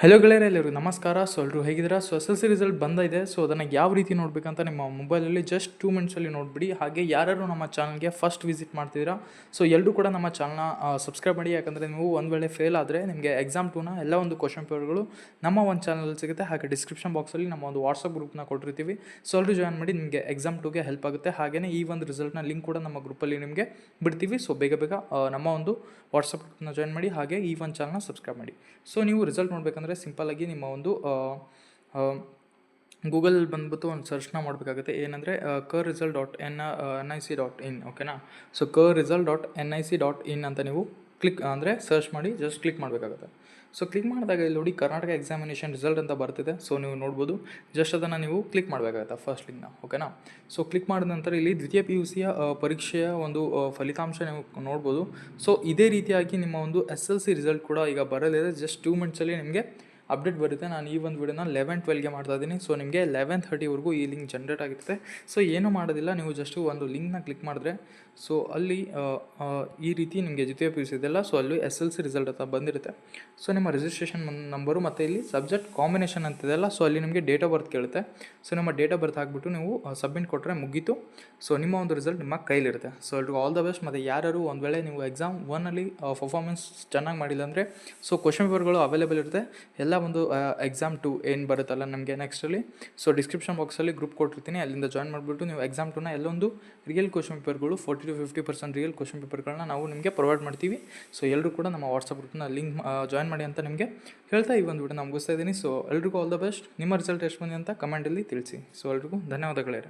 Hello ಗೆಳೆಯರೆ, ಎಲ್ಲರಿಗೂ ನಮಸ್ಕಾರ. ಸೊ ಎಲ್ಲರೂ ಹೇಗಿದ್ದೀರಾ? So S L C result ಬಂದಿದೆ. ಸೊ ಅದನ್ನು ಯಾವ ರೀತಿ ನೋಡಬೇಕಂತ ನಿಮ್ಮ ಮೊಬೈಲಲ್ಲಿ ಜಸ್ಟ್ 2 ಮಿನಿಟ್ಸಲ್ಲಿ ನೋಡಿಬಿಡಿ. ಹಾಗೆ ಯಾರು ನಮ್ಮ ಚಾನಲ್ಗೆ ಫಸ್ಟ್ ವಿಸಿಟ್ ಮಾಡ್ತಿದ್ದೀರಾ, ಸೊ ಎಲ್ಲರೂ ಕೂಡ ನಮ್ಮ ಚಾನಲ್ನ ಸಬ್ಸ್ಕ್ರೈಬ್ ಮಾಡಿ. ಯಾಕಂದರೆ ನೀವು ಒಂದು ವೇಳೆ ಫೇಲ್ ಆದರೆ ನಿಮಗೆ ಎಕ್ಸಾಮ್ 2ನ ಎಲ್ಲ ಒಂದು ಕ್ವಶನ್ ಪೇಪರ್ಗಳು ನಮ್ಮ ಒಂದು ಚಾನಲಲ್ಲಿ ಸಿಗುತ್ತೆ. ಹಾಗೆ ಡಿಸ್ಕ್ರಿಪ್ಷನ್ ಬಾಕ್ಸಲ್ಲಿ ನಮ್ಮ ಒಂದು ವಾಟ್ಸಪ್ ಗ್ರೂಪ್ನ ಕೊಟ್ಟಿರ್ತೀವಿ. ಸೊ ಎಲ್ಲರೂ ಜಾಯ್ನ್ ಮಾಡಿ, ನಿಮಗೆ ಎಕ್ಸಾಮ್ 2ಗೆ ಹೆಲ್ಪ್ ಆಗುತ್ತೆ. ಹಾಗೆಯೇ ಈ ಒಂದು ರಿಸಲ್ಟ್ನ ಲಿಂಕ್ ಕೂಡ ನಮ್ಮ ಗ್ರೂಪಲ್ಲಿ ನಿಮಗೆ ಬಿಡ್ತೀವಿ. ಸೊ ಬೇಗ ನಮ್ಮ ಒಂದು ವಾಟ್ಸಪ್ ಗ್ರೂಪ್ನ ಜಾಯ್ನ್ ಮಾಡಿ. ಹಾಗೆ ಈ ಒಂದು ಚಾನಲ್ನ ಸಬ್ಸ್ಕ್ರೈಬ್ ಮಾಡಿ. ಸೊ ನೀವು ರಿಸಲ್ಟ್ ನೋಡಬೇಕಂದ್ರೆ ಸಿಂಪಲ್ಲಾಗಿ ನಿಮ್ಮ ಒಂದು ಗೂಗಲಲ್ಲಿ ಬಂದುಬಿಟ್ಟು ಒಂದು ಸರ್ಚ್ನ ಮಾಡಬೇಕಾಗುತ್ತೆ. ಏನಂದರೆ KRResult.nic.in. ಓಕೆನಾ? ಸೊ KRResult.nic.in ಅಂತ ನೀವು ಅಂದರೆ ಸರ್ಚ್ ಮಾಡಿ ಜಸ್ಟ್ ಕ್ಲಿಕ್ ಮಾಡಬೇಕಾಗುತ್ತೆ. ಸೊ ಕ್ಲಿಕ್ ಮಾಡಿದಾಗ ಇಲ್ಲಿ ನೋಡಿ ಕರ್ನಾಟಕ ಎಕ್ಸಾಮಿನೇಷನ್ ರಿಸಲ್ಟ್ ಅಂತ ಬರ್ತಿದೆ. ಸೊ ನೀವು ನೋಡ್ಬೋದು, ಜಸ್ಟ್ ಅದನ್ನು ನೀವು ಕ್ಲಿಕ್ ಮಾಡಬೇಕಾಗುತ್ತೆ ಫಸ್ಟ್ ಲಿಂಕ್ನ. ಓಕೆನಾ? ಸೊ ಕ್ಲಿಕ್ ಮಾಡಿದ ನಂತರ ಇಲ್ಲಿ ದ್ವಿತೀಯ PUCಯ ಪರೀಕ್ಷೆಯ ಒಂದು ಫಲಿತಾಂಶ ನೀವು ನೋಡ್ಬೋದು. ಸೊ ಇದೇ ರೀತಿಯಾಗಿ ನಿಮ್ಮ ಒಂದು SLC ರಿಸಲ್ಟ್ ಕೂಡ ಈಗ ಬರಲಿದೆ. ಜಸ್ಟ್ 2 ಮಿನಿಟ್ಸಲ್ಲಿ ನಿಮಗೆ ಅಪ್ಡೇಟ್ ಬರುತ್ತೆ. ನಾನು ಈ ಒಂದು ವಿಡಿಯೋನ 11:12ಗೆ ಮಾಡ್ತಾ ಇದ್ದೀನಿ. ಸೊ ನಿಮಗೆ 11:30ವರೆಗೂ ಈ ಲಿಂಕ್ ಜನ್ರೇಟ್ ಆಗಿರುತ್ತೆ. ಸೊ ಏನೂ ಮಾಡೋದಿಲ್ಲ, ನೀವು ಜಸ್ಟು ಒಂದು ಲಿಂಕ್ನ ಕ್ಲಿಕ್ ಮಾಡಿದ್ರೆ ಸೊ ಅಲ್ಲಿ ಈ ರೀತಿ ನಿಮಗೆ ದ್ವಿತೀಯ PUC ಇದೆಲ್ಲ. ಸೊ ಅಲ್ಲಿ SLC ರಿಸಲ್ಟ್ ಅಂತ ಬಂದಿರುತ್ತೆ. ಸೊ ನಿಮ್ಮ ರಿಜಿಸ್ಟ್ರೇಷನ್ ನಂಬರು ಮತ್ತು ಇಲ್ಲಿ ಸಬ್ಜೆಕ್ಟ್ ಕಾಂಬಿನೇಷನ್ ಅಂತಿದೆಯಲ್ಲ, ಸೊ ಅಲ್ಲಿ ನಿಮಗೆ ಡೇಟ್ ಆಫ್ ಬರ್ತ್ ಕೇಳುತ್ತೆ. ಸೊ ನಿಮ್ಮ ಡೇಟ್ ಆಫ್ ಬರ್ತ್ ಹಾಕ್ಬಿಟ್ಟು ನೀವು ಸಬ್ಮಿಟ್ ಕೊಟ್ಟರೆ ಮುಗೀತು. ಸೊ ನಿಮ್ಮ ಒಂದು ರಿಸಲ್ಟ್ ನಿಮ್ಮ ಕೈಲಿರುತ್ತೆ. ಸೊ ಎಲ್ರಿಗೂ ಆಲ್ ದ ಬೆಸ್ಟ್. ಮತ್ತು ಯಾರು ಒಂದು ವೇಳೆ ನೀವು ಎಕ್ಸಾಮ್ 1ಅಲ್ಲಿ ಪರ್ಫಾರ್ಮೆನ್ಸ್ ಚೆನ್ನಾಗಿ ಮಾಡಿಲ್ಲ ಅಂದರೆ ಸೊ ಕ್ವಶನ್ ಪೇಪರ್ಗಳು ಅವೈಲೇಬಲ್ ಇರುತ್ತೆ. ಎಲ್ಲ ಒಂದು ಎಕ್ಸಾಮ್ 2 ಏನು ಬರುತ್ತಲ್ಲ ನಮಗೆ ನೆಕ್ಸ್ಟಲ್ಲಿ, ಸೊ ಡಿಸ್ಕ್ರಿಪ್ಷನ್ ಬಾಕ್ಸಲ್ಲಿ ಗ್ರೂಪ್ ಕೊಟ್ಟಿರ್ತೀನಿ, ಅಲ್ಲಿಂದ ಜಾಯ್ನ್ ಮಾಡಿಬಿಟ್ಟು ನೀವು ಎಕ್ಸಾಮ್ 2ನ ಎಲ್ಲೊಂದು ರಿಯಲ್ ಕ್ವಶನ್ ಪೇಪರ್ಗಳು 40-50% ರಿಯಲ್ ಕ್ವಶನ್ ಪೇಪರ್ಗಳನ್ನ ನಾವು ನಿಮಗೆ ಪ್ರೊವೈಡ್ ಮಾಡ್ತೀವಿ. ಸೊ ಎಲ್ಲರೂ ಕೂಡ ನಮ್ಮ ವಾಟ್ಸಪ್ ಗ್ರೂಪ್ನ ಲಿಂಕ್ ಜಾಯ್ನ್ ಮಾಡಿ ಅಂತ ನಿಮಗೆ ಹೇಳ್ತಾ ಈ ಒಂದು ವಿಡಿಯೋನ ಮುಗಿಸ್ತಾ ಇದ್ದೀನಿ. ಸೊ ಎಲ್ರಿಗೂ ಆಲ್ ದ ಬೆಸ್ಟ್. ನಿಮ್ಮ ರಿಸಲ್ಟ್ ಎಷ್ಟು ಬಂದಿದೆ ಅಂತ ಕಮೆಂಟಲ್ಲಿ ತಿಳಿಸಿ. ಸೊ ಎಲ್ರಿಗೂ ಧನ್ಯವಾದಗಳೇ.